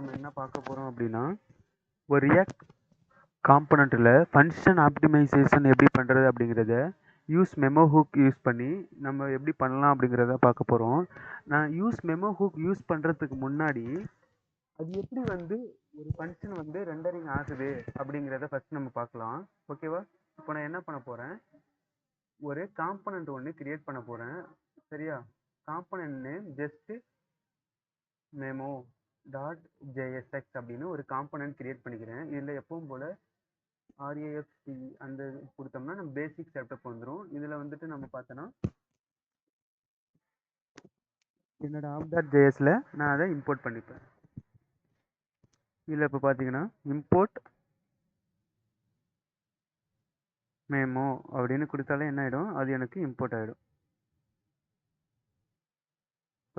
நம்ம என்ன பார்க்க போகிறோம் அப்படின்னா ஒரு ரியாக்ட் காம்பனண்ட்டில் ஃபங்க்ஷன் ஆப்டிமைசேஷன் எப்படி பண்ணுறது அப்படிங்கிறத யூஸ் மெமோ ஹூக் யூஸ் பண்ணி நம்ம எப்படி பண்ணலாம் அப்படிங்கிறத பார்க்க போகிறோம். நான் மெமோ ஹூக் யூஸ் பண்ணுறதுக்கு முன்னாடி அது எப்படி வந்து ஒரு ஃபங்க்ஷன் வந்து ரெண்டரிங் ஆகுது அப்படிங்கிறத ஃபஸ்ட் நம்ம பார்க்கலாம். ஓகேவா? இப்போ நான் என்ன பண்ண போகிறேன், ஒரு காம்பனண்ட் ஒன்று கிரியேட் பண்ண போகிறேன். சரியா? Component name just memo dot JSX அப்படின்னு ஒரு காம்பனண்ட் கிரியேட் பண்ணிக்கிறேன். இதில் எப்பவும் போல் ஆர்ஏஎஃப்சி அந்த கொடுத்தோம்னா நம்ம பேசிக் செட்டப் வந்துடும். இதில் வந்துட்டு நம்ம பார்த்தோன்னா என்னோட ஆப் டாட் ஜேஎஸில் நான் அதை இம்போர்ட் பண்ணிப்பேன். இதில் இப்போ பார்த்தீங்கன்னா இம்போர்ட் மெமோ அப்படின்னு கொடுத்தாலே என்ன ஆகிடும், அது எனக்கு இம்போர்ட் ஆகிடும்.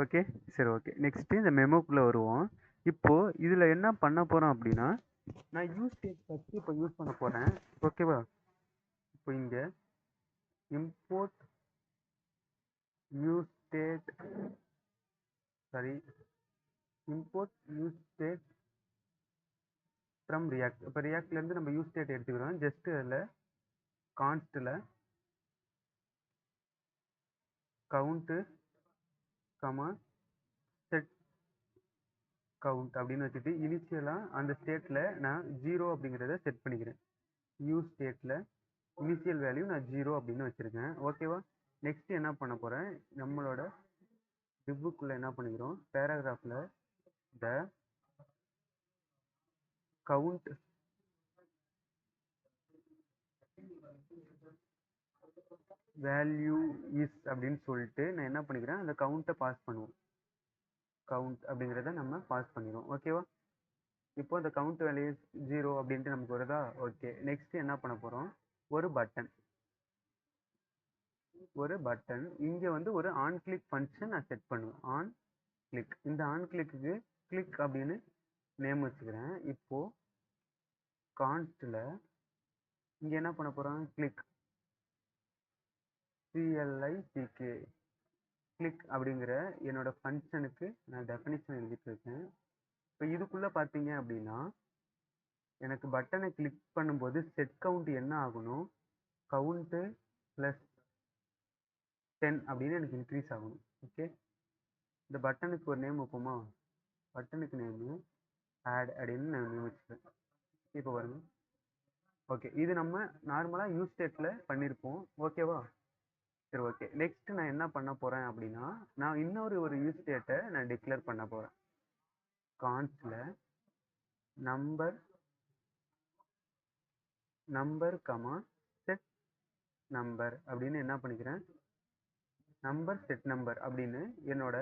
ஓகே, சரி, ஓகே. நெக்ஸ்ட்டு இந்த மெமோக்குள்ளே வருவோம். இப்போது இதில் என்ன பண்ண போகிறோம் அப்படின்னா, நான் யூஸ் கேஸ் ஃபஸ்ட்டு இப்போ யூஸ் பண்ண போகிறேன். ஓகேவா? இப்போ இங்கே import use state import use state from react. இப்போ ரியாக்ட்லேருந்து நம்ம யூஸ் ஸ்டேட் எடுத்துக்கிறோம். ஜஸ்ட் அதில் கான்ஸ்டில் கவுண்ட்டு கமா செட் கவுண்ட் அப்படின்னு வச்சுட்டு இனிஷியலாக அந்த ஸ்டேட்டில் நான் 0 அப்படிங்கிறத செட் பண்ணிக்கிறேன். யூஸ் ஸ்டேட்டில் இனிஷியல் வேல்யூ நான் 0 அப்படின்னு வச்சுருக்கேன். ஓகேவா? நெக்ஸ்ட் என்ன பண்ண போகிறேன், நம்மளோட டிப்புக்குள்ளே என்ன பண்ணிக்கிறோம், பேராகிராஃபில் த கவுண்ட் வேல்யூ இஸ் அப்படின்னு சொல்லிட்டு நான் என்ன பண்ணிக்கிறேன், அந்த கவுண்ட்டை பாஸ் பண்ணுவோம். கவுண்ட் அப்படிங்கிறத நம்ம பாஸ் பண்ணிடுவோம். ஓகேவா? இப்போ இந்த கவுண்ட் வேல்யூ 0 அப்படின்ட்டு நமக்கு வருதா? ஓகே. நெக்ஸ்ட் என்ன பண்ண போகிறோம், ஒரு பட்டன் இங்கே வந்து ஒரு ஆன் கிளிக் ஃபங்க்ஷன் நான் செட் பண்ணுவேன். ஆன் கிளிக், இந்த ஆன் கிளிக்கு கிளிக் அப்படின்னு நேம் வச்சுக்கிறேன். இப்போது கான்ஸ்டில் இங்கே என்ன பண்ண போகிறோம், கிளிக் CLICK கிளிக் அப்படிங்கிற என்னோட ஃபங்க்ஷனுக்கு நான் டெஃபினிஷன் எழுதிட்டு இருக்கேன். இப்போ இதுக்குள்ளே பார்த்தீங்க அப்படின்னா எனக்கு பட்டனை கிளிக் பண்ணும்போது செட் கவுண்ட் என்ன ஆகணும், கவுண்ட்டு ப்ளஸ் 10 அப்படின்னு எனக்கு இன்க்ரீஸ் ஆகணும். ஓகே, இந்த பட்டனுக்கு ஒரு நேம் வைப்போமா, பட்டனுக்கு நேமு ஆட் அப்படின்னு நான் நேம் வச்சுப்பேன். இப்போ பாருங்க. ஓகே, இது நம்ம நார்மலாக யூஸ் ஸ்டேட்டில் பண்ணியிருப்போம். ஓகேவா? சரி, ஓகே. நெக்ஸ்ட் நான் என்ன பண்ண போகிறேன் அப்படின்னா, நான் இன்னொரு யூஸ் ஸ்டேட்டை நான் டிக்ளேர் பண்ண போகிறேன். கான்ஸ்டில் நம்பர் கமா செட் நம்பர் அப்படின்னு என்ன பண்ணிக்கிறேன், நம்பர் செட் நம்பர் அப்படின்னு என்னோட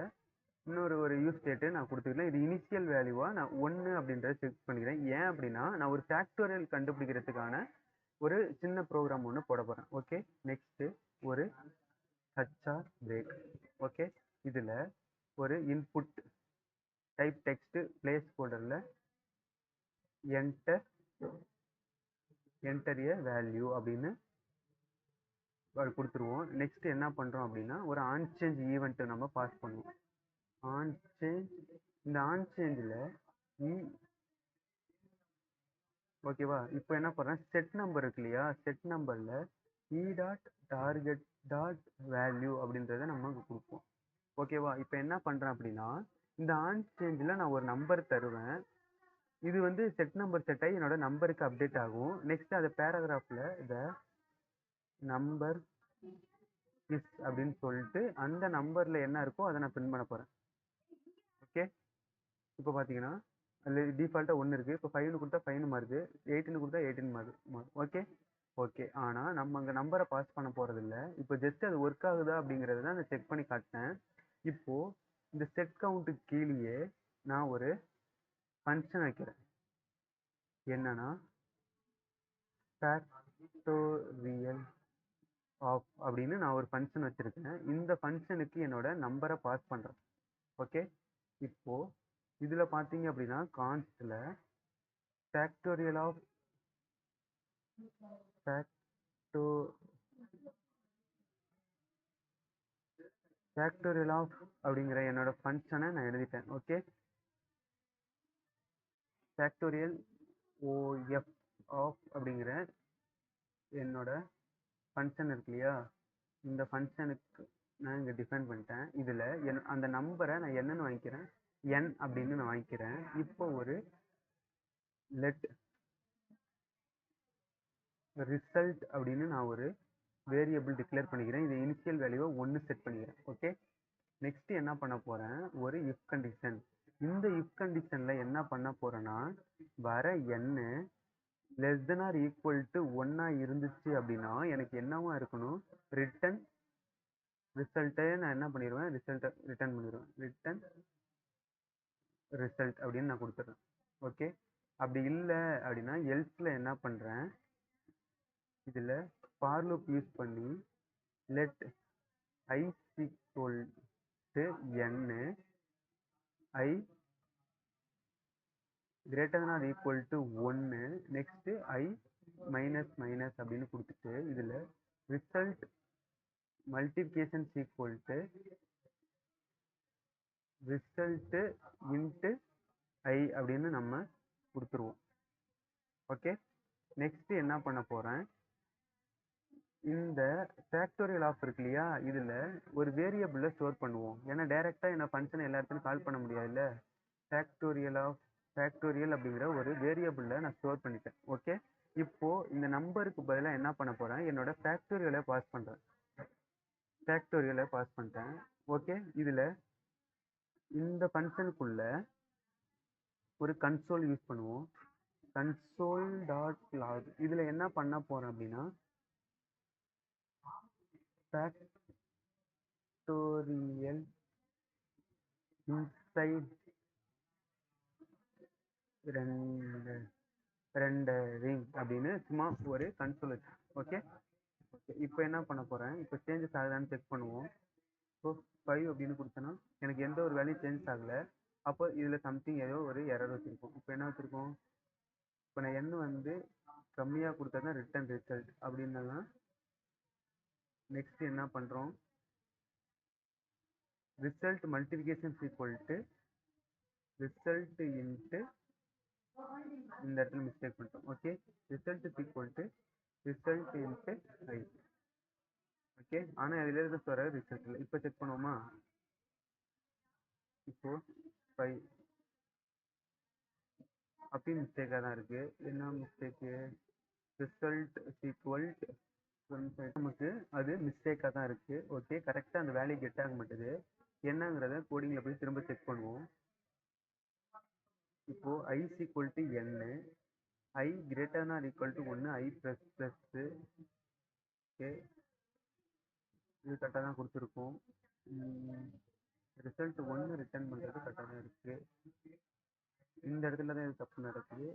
இன்னொரு யூஸ் ஸ்டேட்டு நான் கொடுத்துக்கிறேன். இது இனிஷியல் வேல்யூவாக நான் 1 அப்படின்றத செட் பண்ணிக்கிறேன். ஏன் அப்படின்னா நான் ஒரு ஃபேக்டோரியல் கண்டுபிடிக்கிறதுக்கான ஒரு சின்ன ப்ரோக்ராம் ஒன்று போட போகிறேன். ஓகே, நெக்ஸ்ட்டு ஒரு ஹச்ஆர் பிரேக். ஓகே, இதில் ஒரு இன்புட் டைப் டெக்ஸ்ட் பிளேஸ் ஹோல்டரில் என்டர் ஏ வேல்யூ அப்படின்னு கொடுத்துருவோம். நெக்ஸ்ட் என்ன பண்ணுறோம் அப்படின்னா ஒரு ஆன் சேஞ்ச் ஈவெண்ட்டை நம்ம பாஸ் பண்ணுவோம். ஆன் சேஞ்ச், இந்த ஆன் சேஞ்சில் ஓகேவா? இப்போ என்ன பண்ணுறேன், செட் நம்பர் இருக்கு இல்லையா, செட் நம்பரில் டாட் டார்கெட் டாட் வேல்யூ அப்படின்றத நம்ம கொடுப்போம். ஓகேவா? இப்போ என்ன பண்ணுறேன் அப்படின்னா இந்த ஆன் சேஞ்சில் நான் ஒரு நம்பர் தருவேன். இது வந்து செட் நம்பர் செட் ஆகி என்னோட நம்பருக்கு அப்டேட் ஆகும். நெக்ஸ்ட் அது பேராகிராஃபில் த நம்பர் இஸ் அப்படின்னு சொல்லிட்டு அந்த நம்பரில் என்ன இருக்கோ அதை நான் பிரிண்ட் பண்ண போகிறேன். ஓகே, இப்போ பார்த்தீங்கன்னா அதில் டிஃபால்ட்டாக 1 இருக்குது. இப்போ 5 கொடுத்தா 5 மாறுது, 18 கொடுத்தா 18 மாறுது. Okay, okay. ஆனால் நம்ம அங்கே நம்பரை பாஸ் பண்ண போகிறதில்ல. இப்போ ஜஸ்ட் அது ஒர்க் ஆகுதா அப்படிங்கிறத நான் செக் பண்ணி காட்டினேன். இப்போது இந்த செட் கவுண்ட்டுக்கு கீழேயே நான் ஒரு ஃபங்க்ஷன் வைக்கிறேன். என்னன்னா ஃபேக்டோரியல் ஆஃப் அப்படின்னு நான் ஒரு ஃபங்க்ஷன் வச்சுருக்கேன். இந்த ஃபங்க்ஷனுக்கு என்னோட நம்பரை பாஸ் பண்ணுறேன். ஓகே, இப்போது இதில் பார்த்தீங்க அப்படின்னா கான்ஸ்டில் ஃபேக்டோரியல் ஆஃப் அப்படிங்கிற என்னோட ஃபங்க்ஷனை நான் எழுதிட்டேன். ஓகே, ஃபேக்டோரியல் ஓஎஃப் ஆஃப் அப்படிங்கிற என்னோட ஃபங்க்ஷன் இருக்கு இல்லையா, இந்த ஃபங்க்ஷனுக்கு நான் இங்கே டிஃபைன் பண்ணிட்டேன். இதில் அந்த நம்பரை நான் என்னன்னு வாங்கிக்கிறேன், n அப்படின்னு நான் வாங்கிக்கிறேன். இப்போ ஒரு லெட் ரிசல்ட் அப்படின்னு நான் ஒரு வேரியபிள் டிக்ளேர் பண்ணிக்கிறேன். இது இனிஷியல் வேல்யூவை 1 செட் பண்ணிக்கிறேன். ஓகே, நெக்ஸ்ட் என்ன பண்ண போகிறேன், ஒரு இஃப் கண்டிஷன். இந்த இஃப் கண்டிஷனில் என்ன பண்ண போகிறேன்னா, வர n less than or equal to 1 இருந்துச்சு அப்படின்னா எனக்கு என்னவா இருக்கணும், ரிட்டன் ரிசல்ட்டை நான் என்ன பண்ணிடுவேன், ரிசல்ட்டை ரிட்டர்ன் பண்ணிடுவேன். ரிட்டன் ரிசல்ட் அப்படின்னு நான் கொடுத்துட்றேன். ஓகே, அப்படி இல்லை அப்படின்னா எல்ஸில் என்ன பண்ணுறேன், இதில் ஃபார் லூப் யூஸ் பண்ணி let i equal to n i greater than or equal to 1, next i minus minus அப்படின்னு கொடுத்துட்டு இதில் result multiplication equal to result into i அப்படின்னு நம்ம கொடுத்துருவோம். ஓகே, நெக்ஸ்ட் என்ன பண்ண போகிறேன், இந்த ஃபேக்டோரியல் ஆஃப் இருக்கு இல்லையா, இதில் ஒரு வேரியபிளில் ஸ்டோர் பண்ணுவோம். ஏன்னா டைரெக்டாக என்ன ஃபங்க்ஷன் எல்லா இடத்துலையும் கால் பண்ண முடியாதுல்ல. ஃபேக்டோரியல் அப்படிங்கிற ஒரு வேரியபிளில் நான் ஸ்டோர் பண்ணிட்டேன். ஓகே, இப்போது இந்த நம்பருக்கு பதிலாக என்ன பண்ண போகிறேன், என்னோட ஃபேக்டோரியலை பாஸ் பண்ணிட்டேன். ஓகே, இதில் இந்த ஃபங்க்ஷனுக்குள்ள ஒரு கன்சோல் யூஸ் பண்ணுவோம். Console dot log. இதில் என்ன பண்ண போகிறேன் அப்படின்னா, ஃபேக்டோரியல் இன்சைட் ரெண்டரிங் அப்படின்னு சும்மா ஒரு கன்சோல் வச்சு. ஓகே, இப்போ என்ன பண்ண போகிறேன், இப்போ சேஞ்சஸ் ஆகுதான்னு செக் பண்ணுவோம். ஸோ 5 அப்படின்னு கொடுத்தேன்னா எனக்கு எந்த ஒரு வேல்யூ சேஞ்ச் ஆகலை. அப்போ இதில் சம்திங் ஏதோ ஒரு எரர் வச்சுருக்கோம். இப்போ என்ன வச்சுருக்கோம், இப்போ நான் n வந்து கம்மியாக கொடுத்தா தான் ரிட்டன் ரிசல்ட் அப்படின்னா நெக்ஸ்ட் என்ன பண்ணுறோம், result multiplication equal to result into இந்த இடத்துல மிஸ்டேக் பண்ணிட்டோம். Okay, result equal to result into I. Okay, ஆனால் அதில் இருக்க வர ரிசல்ட் இல்லை. இப்போ செக் பண்ணுவோமா, இப்போ 5 அப்பயும் மிஸ்டேக்காக தான் இருக்குது. என்ன மிஸ்டேக்கு, ரிசல்ட் ஈக்குவல் நமக்கு அது மிஸ்டேக்காக தான் இருக்குது. ஓகே, கரெக்டாக அந்த வேல்யூ கெட் ஆக மாட்டேது. என்னங்கிறத கோடிங்கில் போய் திரும்ப செக் பண்ணுவோம். இப்போது i equal to n, i greater than or equal to 1, i plus plus. Okay, இது கரெக்டாக தான் கொடுத்துருக்கோம். ரிசல்ட் 1 ரிட்டர்ன் பண்ணுறது கரெக்டாக தான் இருக்குது. இந்த இடத்துல தான் இது தப்பு நடக்குது.